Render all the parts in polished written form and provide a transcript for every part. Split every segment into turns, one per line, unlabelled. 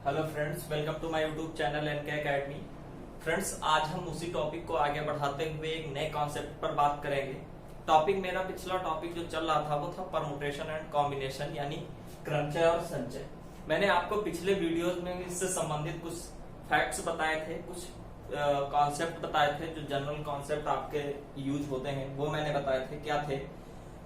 Hello friends, welcome to my YouTube channel NK academy. Friends, आज हम उसी topic को आगे बढ़ाते हुए एक नए कॉन्सेप्ट पर बात करेंगे। टॉपिक मेरा पिछला टॉपिक जो चल रहा था वो था परमुटेशन एंड कॉम्बिनेशन, यानी क्रमचय और संचय। मैंने आपको पिछले वीडियोस में इससे संबंधित कुछ फैक्ट्स बताए थे, कुछ कॉन्सेप्ट बताए थे जो जनरल कॉन्सेप्ट आपके यूज होते हैं, वो मैंने बताए थे क्या थे।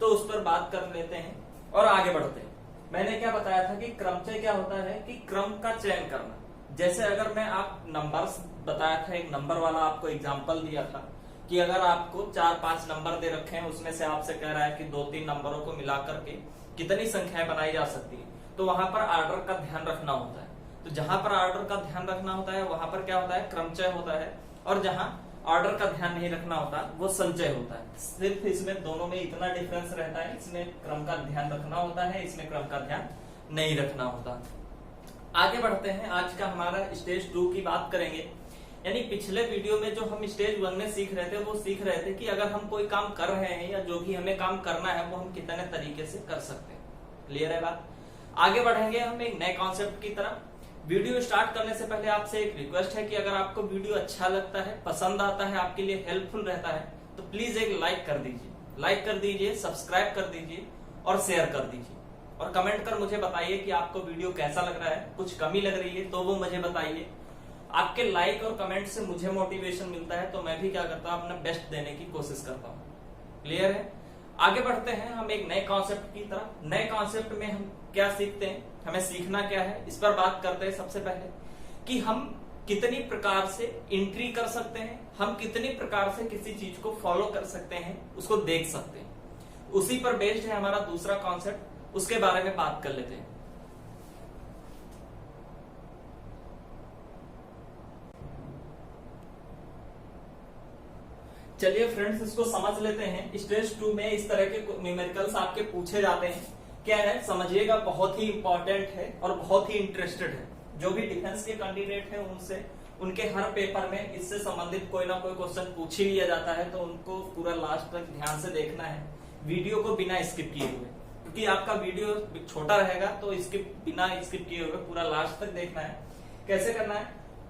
तो उस पर बात कर लेते हैं और आगे बढ़ते हैं। मैंने क्या बताया था कि क्रमचय क्या होता है कि क्रम का चयन करना। जैसे अगर मैं आप नंबर्स बताया था, एक नंबर वाला आपको एग्जांपल दिया था कि अगर आपको 4-5 नंबर दे रखे हैं, उसमें से आपसे कह रहा है कि 2-3 नंबरों को मिलाकर के कितनी संख्याएं बनाई जा सकती है, तो वहां पर ऑर्डर का ध्यान रखना होता है। तो जहां पर ऑर्डर का ध्यान रखना होता है वहां पर क्या होता है, क्रमचय होता है, और जहां ऑर्डर का ध्यान नहीं रखना होता वो संचय होता है। सिर्फ इसमें दोनों में इतना डिफरेंस रहता है, इसमें क्रम का ध्यान रखना होता है, इसमें क्रम का ध्यान नहीं रखना होता। आगे बढ़ते हैं, आज का हमारा स्टेज 2 की बात करेंगे। यानी पिछले वीडियो में जो हम स्टेज 1 में सीख रहे थे वो सीख रहे थे कि अगर हम कोई काम कर रहे हैं या जो भी हमें काम करना है वो हम कितने तरीके से कर सकते हैं। क्लियर है बात? आगे बढ़ेंगे हम एक नए कॉन्सेप्ट की तरफ। वीडियो स्टार्ट करने से पहले आपसे एक रिक्वेस्ट है कि अगर आपको वीडियो अच्छा लगता है, पसंद आता है, आपके लिए हेल्पफुल रहता है, तो प्लीज एक लाइक कर दीजिए, सब्सक्राइब कर दीजिए और शेयर कर दीजिए, और कमेंट कर मुझे बताइए कि आपको वीडियो कैसा लग रहा है। कुछ कमी लग रही है तो वो मुझे बताइए। आपके लाइक और कमेंट से मुझे मोटिवेशन मिलता है, तो मैं भी क्या करता हूँ, अपना बेस्ट देने की कोशिश करता हूँ। क्लियर है? आगे बढ़ते हैं हम एक नए कॉन्सेप्ट की तरफ। नए कॉन्सेप्ट में हम क्या सीखते हैं, हमें सीखना क्या है, इस पर बात करते हैं। सबसे पहले कि हम कितनी प्रकार से एंट्री कर सकते हैं, हम कितनी प्रकार से किसी चीज को फॉलो कर सकते हैं, उसको देख सकते हैं। उसी पर बेस्ड है हमारा दूसरा कॉन्सेप्ट, उसके बारे में बात कर लेते हैं। चलिए फ्रेंड्स, इसको समझ लेते हैं। स्टेज 2 में इस तरह के न्यूमेरिकल्स आपके पूछे जाते हैं। क्या है समझिएगा, बहुत ही इंपॉर्टेंट है और बहुत ही इंटरेस्टेड है। जो भी डिफेंस के कैंडिडेट हैं उनसे उनके हर पेपर में इससे संबंधित कोई ना कोई क्वेश्चन पूछ ही लिया जाता है, तो उनको पूरा लास्ट तक ध्यान से देखना है, वीडियो को बिना स्किप किए हुए, क्योंकि आपका वीडियो छोटा रहेगा तो बिना स्किप किए हुए पूरा लास्ट तक देखना है। कैसे करना है?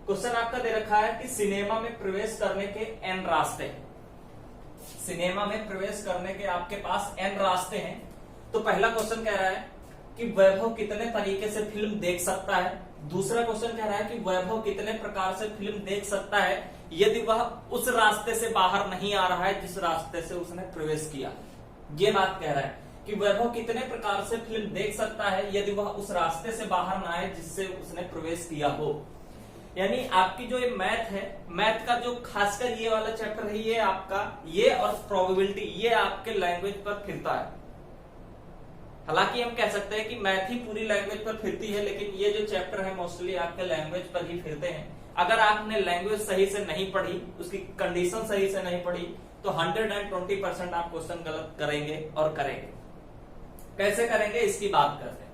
क्वेश्चन आपका दे रखा है कि सिनेमा में प्रवेश करने के n रास्ते हैं। सिनेमा में प्रवेश करने के आपके पास n रास्ते हैं। तो पहला क्वेश्चन कह रहा है कि वैभव कितने तरीके से फिल्म देख सकता है। दूसरा क्वेश्चन कह रहा है कि वैभव कितने प्रकार से फिल्म देख सकता है यदि वह उस रास्ते से बाहर नहीं आ रहा है जिस रास्ते से उसने प्रवेश किया। ये बात कह रहा है कि वैभव कितने प्रकार से फिल्म देख सकता है यदि वह उस रास्ते से बाहर ना आए जिससे उसने प्रवेश किया हो। यानी आपकी जो ये मैथ है, मैथ का जो खासकर ये वाला चैप्टर है, ये आपका ये और प्रोबेबिलिटी, ये आपके लैंग्वेज पर फिरता है। हालांकि हम कह सकते हैं कि मैथ ही पूरी लैंग्वेज पर फिरती है, लेकिन ये जो चैप्टर है मोस्टली आपके लैंग्वेज पर ही फिरते हैं। अगर आपने लैंग्वेज सही से नहीं पढ़ी, उसकी कंडीशन सही से नहीं पढ़ी, तो 120% आप क्वेश्चन गलत करेंगे और करेंगे। कैसे करेंगे इसकी बात करते हैं।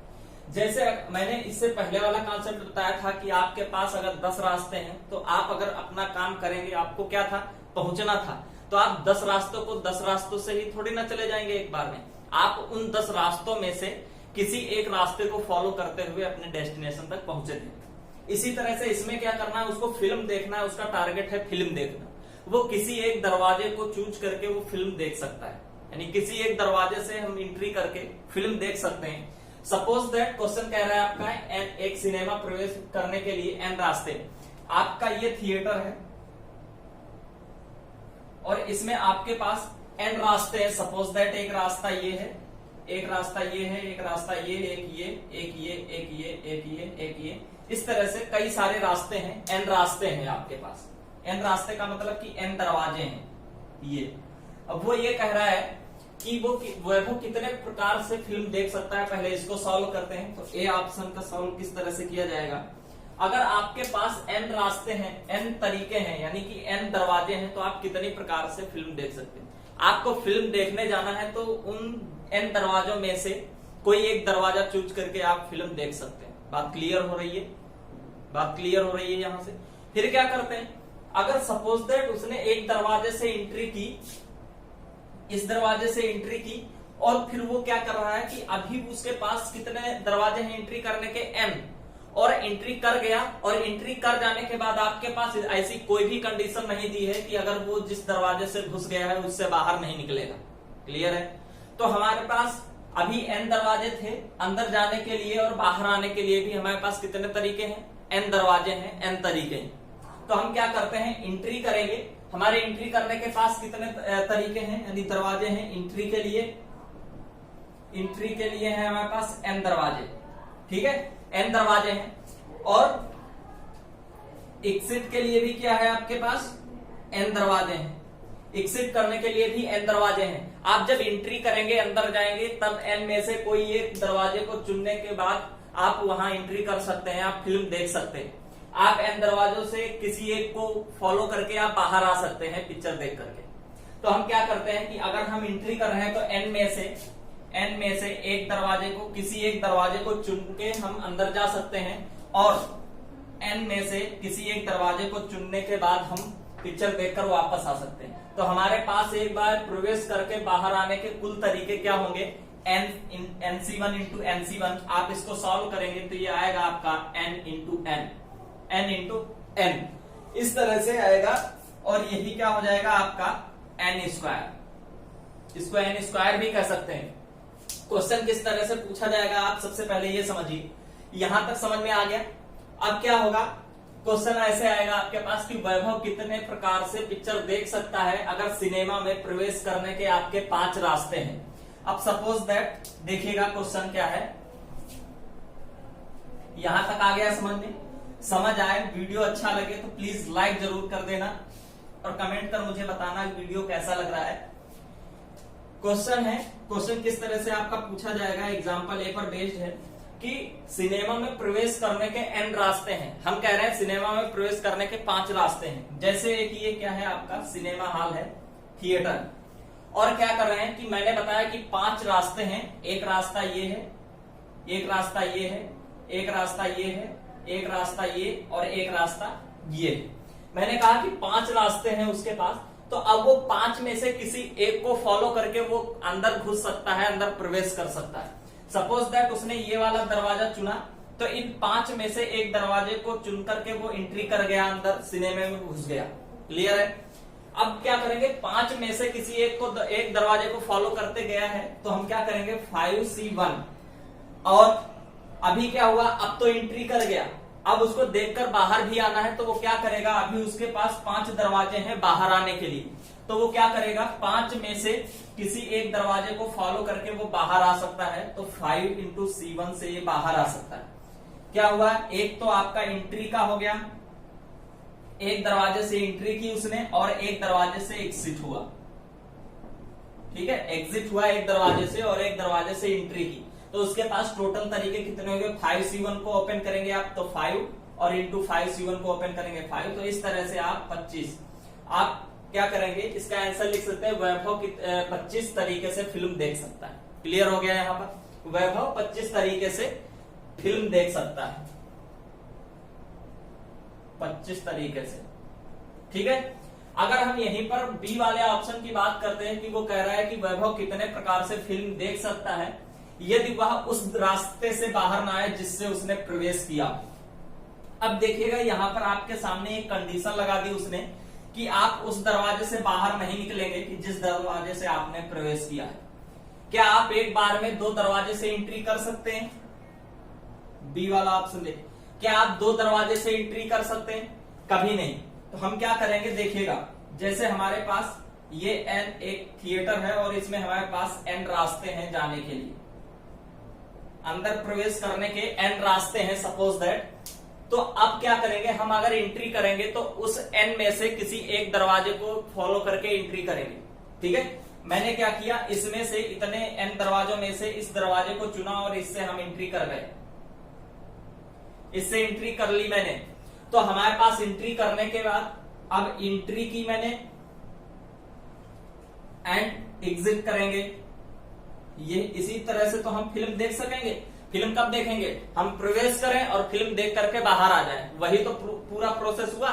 जैसे मैंने इससे पहले वाला कॉन्सेप्ट बताया था कि आपके पास अगर 10 रास्ते हैं तो आप अगर अपना काम करेंगे, आपको क्या था, पहुंचना था, तो आप 10 रास्तों को 10 रास्तों से ही थोड़ी ना चले जाएंगे एक बार में। आप उन 10 रास्तों में से किसी एक रास्ते को फॉलो करते हुए अपने डेस्टिनेशन तक पहुंचे थे। इसी तरह से इसमें क्या करना है, उसको फिल्म देखना है, उसका टारगेट है फिल्म देखना। वो किसी एक दरवाजे को चूज करके वो फिल्म देख सकता है, यानी किसी एक दरवाजे से हम एंट्री करके फिल्म देख सकते हैं। सपोज दैट क्वेश्चन कह रहा है आपका एक सिनेमा प्रवेश करने के लिए n रास्ते। आपका ये थिएटर है और इसमें आपके पास n रास्ते हैं। सपोज दैट एक रास्ता ये है, एक रास्ता ये है, एक रास्ता ये, एक ये, एक ये, एक ये, एक ये, एक ये, इस तरह से कई सारे रास्ते हैं। n रास्ते हैं आपके पास। n रास्ते का मतलब कि n दरवाजे हैं ये। अब वो ये कह रहा है कि वो कितने प्रकार से फिल्म देख सकता है। पहले इसको सॉल्व करते हैं। तो ए ऑप्शन का सॉल्व किस तरह से किया जाएगा, अगर आपके पास n रास्ते हैं, n तरीके हैं, यानी कि n दरवाजे हैं, तो आप कितनी प्रकार से फिल्म देख सकते हैं। आपको फिल्म देखने जाना है तो उन n दरवाजों में से कोई एक दरवाजा चूज करके आप फिल्म देख सकते हैं। बात क्लियर हो रही है? बात क्लियर हो रही है यहां से? फिर क्या करते हैं, अगर सपोज दैट उसने एक दरवाजे से एंट्री की, इस दरवाजे से एंट्री की, और फिर वो क्या कर रहा है कि अभी उसके पास कितने दरवाजे हैं एंट्री करने के, n, और एंट्री कर गया, और एंट्री कर जाने के बाद आपके पास ऐसी कोई भी कंडीशन नहीं दी है कि अगर वो जिस दरवाजे से घुस गया है उससे बाहर नहीं निकलेगा। क्लियर है? तो हमारे पास अभी n दरवाजे थे अंदर जाने के लिए, और बाहर आने के लिए भी हमारे पास कितने तरीके हैं? n दरवाजे हैं, n तरीके हैं। तो हम क्या करते हैं, एंट्री करेंगे। हमारे एंट्री करने के पास कितने तरीके हैं, यानी दरवाजे हैं एंट्री के लिए। एंट्री के लिए है हमारे पास n दरवाजे, ठीक है, n दरवाजे हैं। और एग्जिट के लिए भी क्या है आपके पास? n दरवाजे हैं। एग्जिट करने के लिए भी n दरवाजे हैं। आप जब एंट्री करेंगे, अंदर जाएंगे, तब n में से कोई एक दरवाजे को चुनने के बाद आप वहां एंट्री कर सकते हैं, आप फिल्म देख सकते हैं। आप n दरवाजों से किसी एक को फॉलो करके आप बाहर आ सकते हैं पिक्चर देख करके। तो हम क्या करते हैं कि अगर हम एंट्री कर रहे हैं तो n में से एक दरवाजे को, किसी एक दरवाजे को चुन के हम अंदर जा सकते हैं, और n में से किसी एक दरवाजे को चुनने के बाद हम पिक्चर देखकर वापस आ सकते हैं। तो हमारे पास एक बार प्रवेश करके बाहर आने के कुल तरीके क्या होंगे? nc1 into nc1। आप इसको सॉल्व करेंगे तो ये आएगा आपका n इंटू n, इस तरह से आएगा। और यही क्या हो जाएगा आपका n स्क्वायर। इसको n स्क्वायर भी कह सकते हैं। क्वेश्चन किस तरह से पूछा जाएगा आप सबसे पहले ये समझिए। यहां तक समझ में आ गया? अब क्या होगा, क्वेश्चन ऐसे आएगा आपके पास कि वैभव कितने प्रकार से पिक्चर देख सकता है अगर सिनेमा में प्रवेश करने के आपके 5 रास्ते हैं। अब सपोज दैट, देखिएगा क्वेश्चन क्या है। यहां तक आ गया समझ में? समझ आए, वीडियो अच्छा लगे तो प्लीज लाइक जरूर कर देना, और कमेंट कर मुझे बताना वीडियो कैसा लग रहा है। क्वेश्चन है, क्वेश्चन किस तरह से आपका पूछा जाएगा, एग्जाम्पल ए पर बेस्ड है कि सिनेमा में प्रवेश करने के n रास्ते हैं। हम कह रहे हैं सिनेमा में प्रवेश करने के 5 रास्ते हैं। जैसे एक ये क्या है आपका सिनेमा हॉल है, थिएटर, और क्या कर रहे हैं कि मैंने बताया कि 5 रास्ते हैं। एक रास्ता ये है, एक रास्ता ये है, एक रास्ता ये है, एक रास्ता ये, और एक रास्ता ये। मैंने कहा कि 5 रास्ते हैं उसके पास। तो अब वो 5 में से किसी एक को फॉलो करके वो अंदर घुस सकता है, अंदर प्रवेश कर सकता है। सपोज दैट उसने ये वाला दरवाजा चुना, तो इन 5 में से एक दरवाजे को चुन करके वो एंट्री कर गया, अंदर सिनेमा में घुस गया। क्लियर है? अब क्या करेंगे, 5 में से किसी एक को, एक दरवाजे को फॉलो करते गया है, तो हम क्या करेंगे 5C1। और अभी क्या हुआ, अब तो एंट्री कर गया, अब उसको देखकर बाहर भी आना है, तो वो क्या करेगा, अभी उसके पास 5 दरवाजे हैं बाहर आने के लिए, तो वो क्या करेगा 5 में से किसी एक दरवाजे को फॉलो करके वो बाहर आ सकता है। तो 5 इंटू C1 से ये बाहर आ सकता है। क्या हुआ, एक तो आपका एंट्री का हो गया, एक दरवाजे से एंट्री की उसने, और एक दरवाजे से एग्जिट हुआ। ठीक है, एग्जिट हुआ एक दरवाजे से और एक दरवाजे से एंट्री की। तो उसके पास टोटल तरीके कितने होंगे, 5C1 को ओपन करेंगे आप तो 5, और इंटू 5C1 को ओपन करेंगे 5। तो इस तरह से आप 25, आप क्या करेंगे, इसका आंसर लिख सकते हैं, वैभव 25 तरीके से फिल्म देख सकता है। क्लियर हो गया यहाँ पर, वैभव 25 तरीके से फिल्म देख सकता है, 25 तरीके से। ठीक है, अगर हम यहीं पर बी वाले ऑप्शन की बात करते हैं कि वो कह रहा है कि वैभव कितने प्रकार से फिल्म देख सकता है यदि वह उस रास्ते से बाहर ना आए जिससे उसने प्रवेश किया। अब देखिएगा यहां पर आपके सामने एक कंडीशन लगा दी उसने कि आप उस दरवाजे से बाहर नहीं निकलेंगे कि जिस दरवाजे से आपने प्रवेश किया है। क्या आप एक बार में 2 दरवाजे से एंट्री कर सकते हैं? बी वाला ऑप्शन देखिए, क्या आप 2 दरवाजे से एंट्री कर सकते हैं? कभी नहीं। तो हम क्या करेंगे, देखिएगा, जैसे हमारे पास ये n एक थिएटर है और इसमें हमारे पास n रास्ते हैं जाने के लिए, अंदर प्रवेश करने के n रास्ते हैं सपोज दैट। तो अब क्या करेंगे, हम अगर एंट्री करेंगे तो उस n में से किसी एक दरवाजे को फॉलो करके एंट्री करेंगे। ठीक है, मैंने क्या किया, इसमें से इतने n दरवाजों में से इस दरवाजे को चुना और इससे हम एंट्री कर गए, इससे एंट्री कर ली मैंने। तो हमारे पास एंट्री करने के बाद अब एंट्री की मैंने एंड एग्जिट करेंगे, ये इसी तरह से तो हम फिल्म देख सकेंगे। फिल्म कब देखेंगे, हम प्रवेश करें और फिल्म देख करके बाहर आ जाएं, वही तो पूरा प्रोसेस हुआ।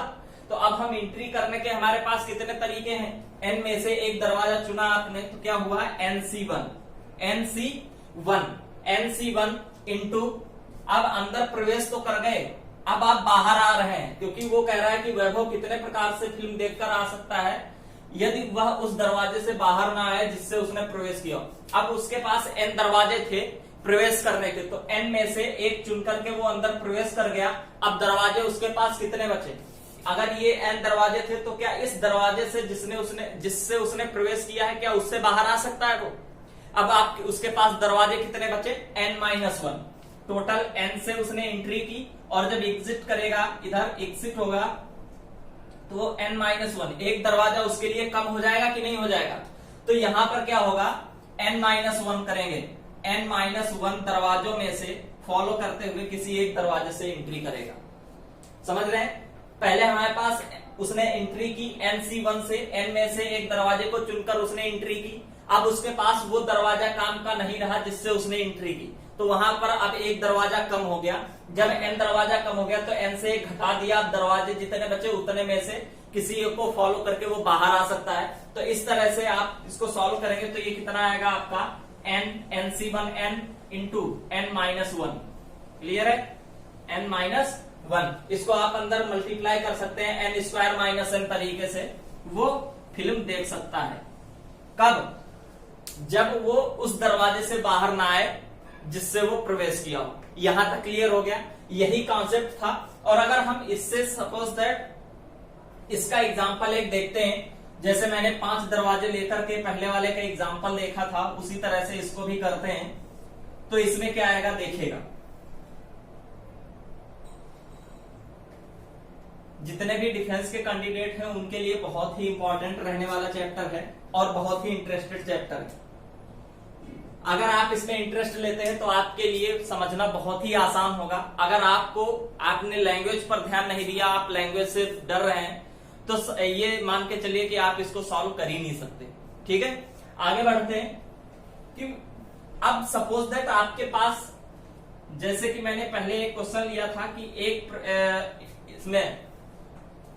तो अब हम एंट्री करने के हमारे पास कितने तरीके हैं, n में से एक दरवाजा चुना आपने, तो क्या हुआ NC1 इंटू अब अंदर प्रवेश तो कर गए, अब आप बाहर आ रहे हैं, क्योंकि वो कह रहा है कि वैभव कितने प्रकार से फिल्म देखकर आ सकता है यदि वह उस दरवाजे से बाहर ना आए जिससे उसने प्रवेश किया। अब उसके पास n दरवाजे थे प्रवेश करने के, तो n में से एक चुन करके वो अंदर प्रवेश कर गया। अब दरवाजे उसके पास कितने बचे? अगर ये n दरवाजे थे तो क्या इस दरवाजे से जिससे उसने प्रवेश किया है क्या उससे बाहर आ सकता है वो? अब आप उसके पास दरवाजे कितने बचे? n-1। टोटल n से उसने एंट्री की और जब एग्जिट करेगा, इधर एग्जिट होगा तो n-1 एक दरवाजा उसके लिए कम हो जाएगा कि नहीं हो जाएगा? तो यहां पर क्या होगा, n-1 करेंगे, n-1 दरवाजों में से फॉलो करते हुए किसी एक दरवाजे से एंट्री करेगा। समझ रहे हैं? पहले हमारे पास उसने एंट्री की nc1 से, n में से एक दरवाजे को चुनकर उसने एंट्री की। अब उसके पास वो दरवाजा काम का नहीं रहा जिससे उसने एंट्री की, तो वहां पर अब एक दरवाजा कम हो गया। जब n दरवाजा कम हो गया तो n से एक घटा दिया, दरवाजे जितने बचे उतने में से किसी एक को फॉलो करके वो बाहर आ सकता है। तो इस तरह से आप इसको सॉल्व करेंगे तो ये कितना आएगा आपका nc1n इंटू n-1। क्लियर है? n-1 इसको आप अंदर मल्टीप्लाई कर सकते हैं n² - n तरीके से वो फिल्म देख सकता है। कब? जब वो उस दरवाजे से बाहर ना आए जिससे वो प्रवेश किया हो। यहां तक क्लियर हो गया? यही कॉन्सेप्ट था। और अगर हम इससे सपोज दैट इसका एग्जांपल एक देखते हैं, जैसे मैंने 5 दरवाजे लेकर के पहले वाले का एग्जांपल देखा था, उसी तरह से इसको भी करते हैं। तो इसमें क्या आएगा देखिएगा। जितने भी डिफेंस के कैंडिडेट हैं उनके लिए बहुत ही इंपॉर्टेंट रहने वाला चैप्टर है और बहुत ही इंटरेस्टेड चैप्टर है। अगर आप इसमें इंटरेस्ट लेते हैं तो आपके लिए समझना बहुत ही आसान होगा। अगर आपने लैंग्वेज पर ध्यान नहीं दिया, आप लैंग्वेज से डर रहे हैं, तो ये मान के चलिए कि आप इसको सॉल्व कर ही नहीं सकते। ठीक है, आगे बढ़ते हैं कि अब सपोज दैट आपके पास, जैसे कि मैंने पहले एक क्वेश्चन लिया था कि एक इसमें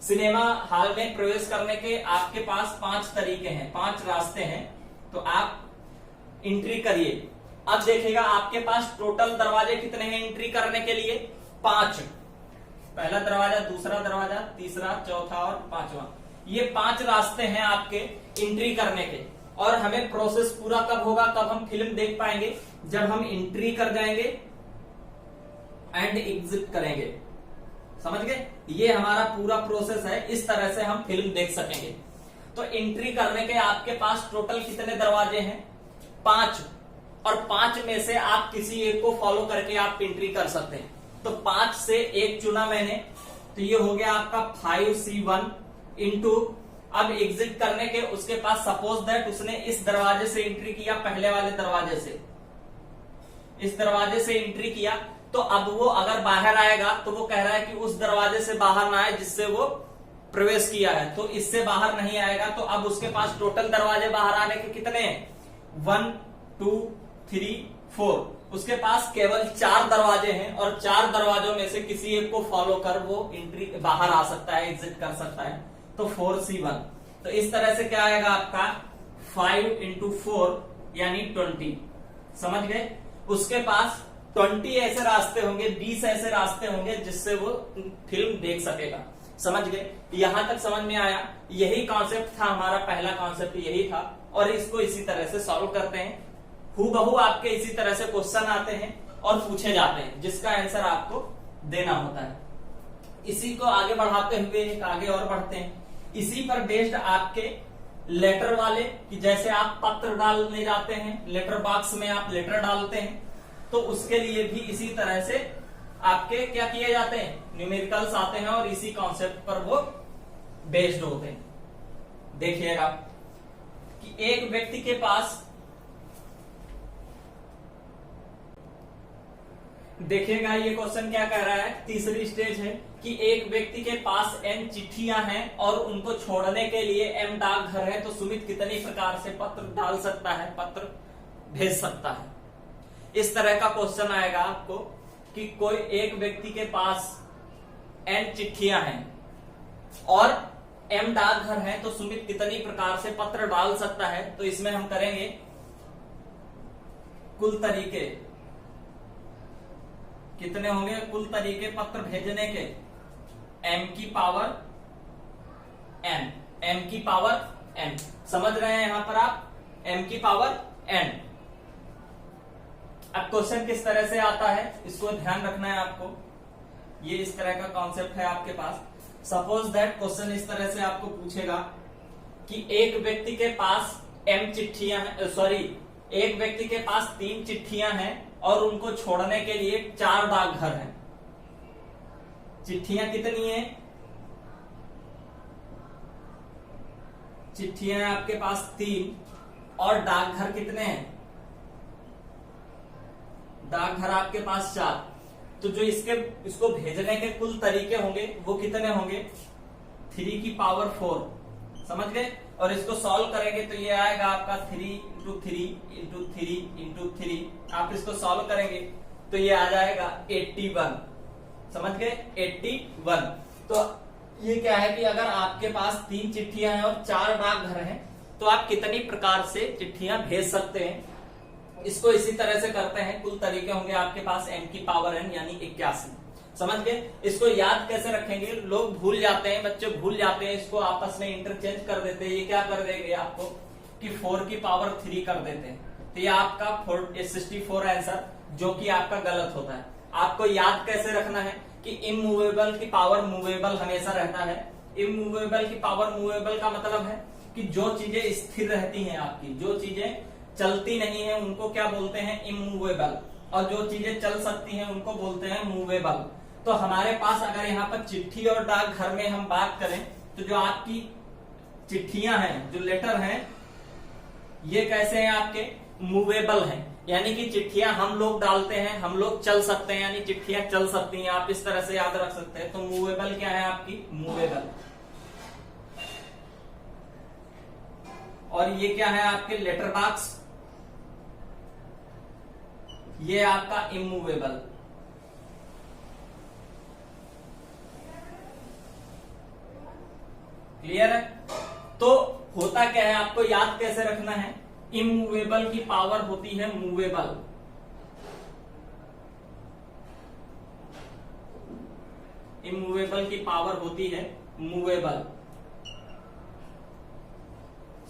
सिनेमा हॉल में प्रवेश करने के आपके पास 5 तरीके हैं, 5 रास्ते हैं, तो आप एंट्री करिए। अब देखिएगा आपके पास टोटल दरवाजे कितने हैं एंट्री करने के लिए? 5। पहला दरवाजा, दूसरा दरवाजा, तीसरा, चौथा और 5वां। ये 5 रास्ते हैं आपके एंट्री करने के। और हमें प्रोसेस पूरा कब होगा, कब हम फिल्म देख पाएंगे? जब हम एंट्री कर जाएंगे एंड एग्जिट करेंगे। समझ गए? ये हमारा पूरा प्रोसेस है, इस तरह से हम फिल्म देख सकेंगे। तो एंट्री करने के आपके पास टोटल कितने दरवाजे हैं? 5। और 5 में से आप किसी एक को फॉलो करके आप एंट्री कर सकते हैं। तो 5 से एक चुना मैंने, तो ये हो गया आपका 5c1 इंटू, अब एग्जिट करने के उसके पास सपोज दैट उसने इस दरवाजे से एंट्री किया, पहले वाले दरवाजे से, इस दरवाजे से एंट्री किया, तो अब वो अगर बाहर आएगा तो वो कह रहा है कि उस दरवाजे से बाहर ना आए जिससे वो प्रवेश किया है, तो इससे बाहर नहीं आएगा। तो अब उसके पास टोटल दरवाजे बाहर आने के कितने हैं? 1 2 3 4। उसके पास केवल 4 दरवाजे हैं और 4 दरवाजों में से किसी एक को फॉलो कर वो एंट्री बाहर आ सकता है, एग्जिट कर सकता है। तो 4c1। तो इस तरह से क्या आएगा आपका 5 इंटू 4 यानी 20। समझ गए? उसके पास 20 ऐसे रास्ते होंगे, 20 ऐसे रास्ते होंगे जिससे वो फिल्म देख सकेगा। समझ गए? यहां तक समझ में आया? यही कॉन्सेप्ट था हमारा, पहला कॉन्सेप्ट यही था। और इसको इसी तरह से सॉल्व करते हैं। हूबहू आपके इसी तरह से क्वेश्चन आते हैं और पूछे जाते हैं जिसका आंसर आपको देना होता है। इसी को आगे बढ़ाते हुए एक आगे और बढ़ते हैं। इसी पर बेस्ड आपके लेटर वाले, कि जैसे आप पत्र डालने जाते हैं, लेटर बॉक्स में आप लेटर डालते हैं, तो उसके लिए भी इसी तरह से आपके क्या किए जाते हैं, न्यूमेरिकल्स आते हैं और इसी कॉन्सेप्ट पर वो बेस्ड होते हैं। देखिएगा कि एक व्यक्ति के पास, देखिएगा ये क्वेश्चन क्या कह रहा है, तीसरी स्टेज है कि एक व्यक्ति के पास n चिट्ठियां हैं और उनको छोड़ने के लिए m डाकघर है, तो सुमित कितनी प्रकार से पत्र डाल सकता है, पत्र भेज सकता है। इस तरह का क्वेश्चन आएगा आपको कि कोई एक व्यक्ति के पास n चिट्ठियां हैं और m डाकघर है, तो सुमित कितनी प्रकार से पत्र डाल सकता है। तो इसमें हम करेंगे कुल तरीके कितने होंगे कुल तरीके पत्र भेजने के, m की पावर n, m की पावर n, समझ रहे हैं यहां पर आप, m की पावर n। अब क्वेश्चन किस तरह से आता है इसको ध्यान रखना है आपको, ये इस तरह का कॉन्सेप्ट है आपके पास। सपोज दैट क्वेश्चन इस तरह से आपको पूछेगा कि एक व्यक्ति के पास m चिट्ठियां हैं, सॉरी एक व्यक्ति के पास 3 चिट्ठियां हैं और उनको छोड़ने के लिए 4 डाकघर हैं। चिट्ठियां कितनी हैं, चिट्ठियां हैं आपके पास 3 और डाकघर कितने हैं, डाकघर आपके पास 4। तो जो इसको भेजने के कुल तरीके होंगे वो कितने होंगे, 3 की पावर 4, समझ गए। और इसको सॉल्व करेंगे तो ये आएगा आपका 3 इंटू 3 इंटू 3 इंटू 3। आप इसको सॉल्व करेंगे तो ये आ जाएगा 81, समझ गए 81। तो ये क्या है कि अगर आपके पास 3 चिट्ठियां हैं और 4 डाकघर हैं तो आप कितनी प्रकार से चिट्ठियां भेज सकते हैं। इसको इसी तरह से करते हैं, कुल तरीके होंगे आपके पास m की पावर n यानी 81, समझ गए। इसको याद कैसे रखेंगे, लोग भूल जाते हैं, बच्चे भूल जाते हैं, इसको आपस में इंटरचेंज कर देते हैं। ये क्या कर देंगे आपको कि 4 की पावर 3 कर देते हैं, तो ये आपका 64 आंसर, जो कि आपका गलत होता है। आपको याद कैसे रखना है कि इमूवेबल की पावर मूवेबल हमेशा रहता है। इमूवेबल की पावर मूवेबल का मतलब है कि जो चीजें स्थिर रहती हैं आपकी, जो चीजें चलती नहीं है उनको क्या बोलते हैं, इमूवेबल, और जो चीजें चल सकती हैं उनको बोलते हैं मूवेबल। तो हमारे पास अगर यहाँ पर चिट्ठी और डाकघर में हम बात करें तो जो आपकी चिट्ठियां हैं, जो लेटर हैं, ये कैसे हैं आपके, मूवेबल हैं, यानी कि चिट्ठियां हम लोग डालते हैं, हम लोग चल सकते हैं, यानी चिट्ठियां चल सकती हैं, आप इस तरह से याद रख सकते हैं। तो मूवेबल क्या है आपकी, मूवेबल। और ये क्या है आपके लेटर बॉक्स, ये आपका इमूवेबल। क्लियर है। तो होता क्या है, आपको याद कैसे रखना है, इमूवेबल की पावर होती है मूवेबल, इमूवेबल की पावर होती है मूवेबल,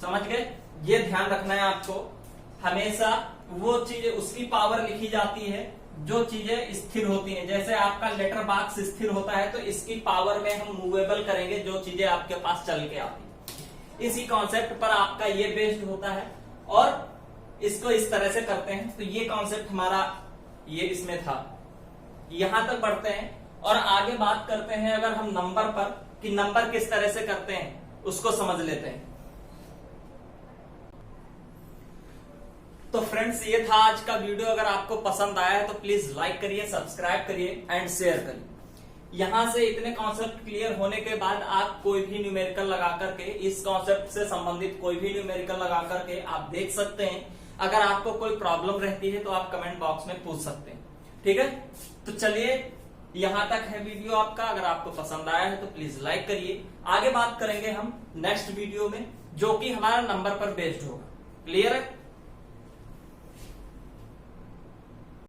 समझ गए। ये ध्यान रखना है आपको, हमेशा वो चीजें उसकी पावर लिखी जाती है जो चीजें स्थिर होती हैं। जैसे आपका लेटर बॉक्स स्थिर होता है तो इसकी पावर में हम मूवेबल करेंगे जो चीजें आपके पास चल के आती। इसी कॉन्सेप्ट पर आपका ये बेस्ड होता है और इसको इस तरह से करते हैं। तो ये कॉन्सेप्ट हमारा ये इसमें था, यहां तक बढ़ते हैं और आगे बात करते हैं अगर हम नंबर पर, कि नंबर किस तरह से करते हैं उसको समझ लेते हैं। तो फ्रेंड्स ये था आज का वीडियो, अगर आपको पसंद आया है तो प्लीज लाइक करिए, सब्सक्राइब करिए एंड शेयर करिए। यहां से इतने कॉन्सेप्ट क्लियर होने के बाद आप कोई भी न्यूमेरिकल लगा करके, इस कॉन्सेप्ट से संबंधित कोई भी न्यूमेरिकल लगा करके आप देख सकते हैं। अगर आपको कोई प्रॉब्लम रहती है तो आप कमेंट बॉक्स में पूछ सकते हैं, ठीक है। तो चलिए यहां तक है वीडियो आपका, अगर आपको पसंद आया है तो प्लीज लाइक करिए। आगे बात करेंगे हम नेक्स्ट वीडियो में, जो कि हमारा नंबर पर बेस्ड होगा। क्लियर है।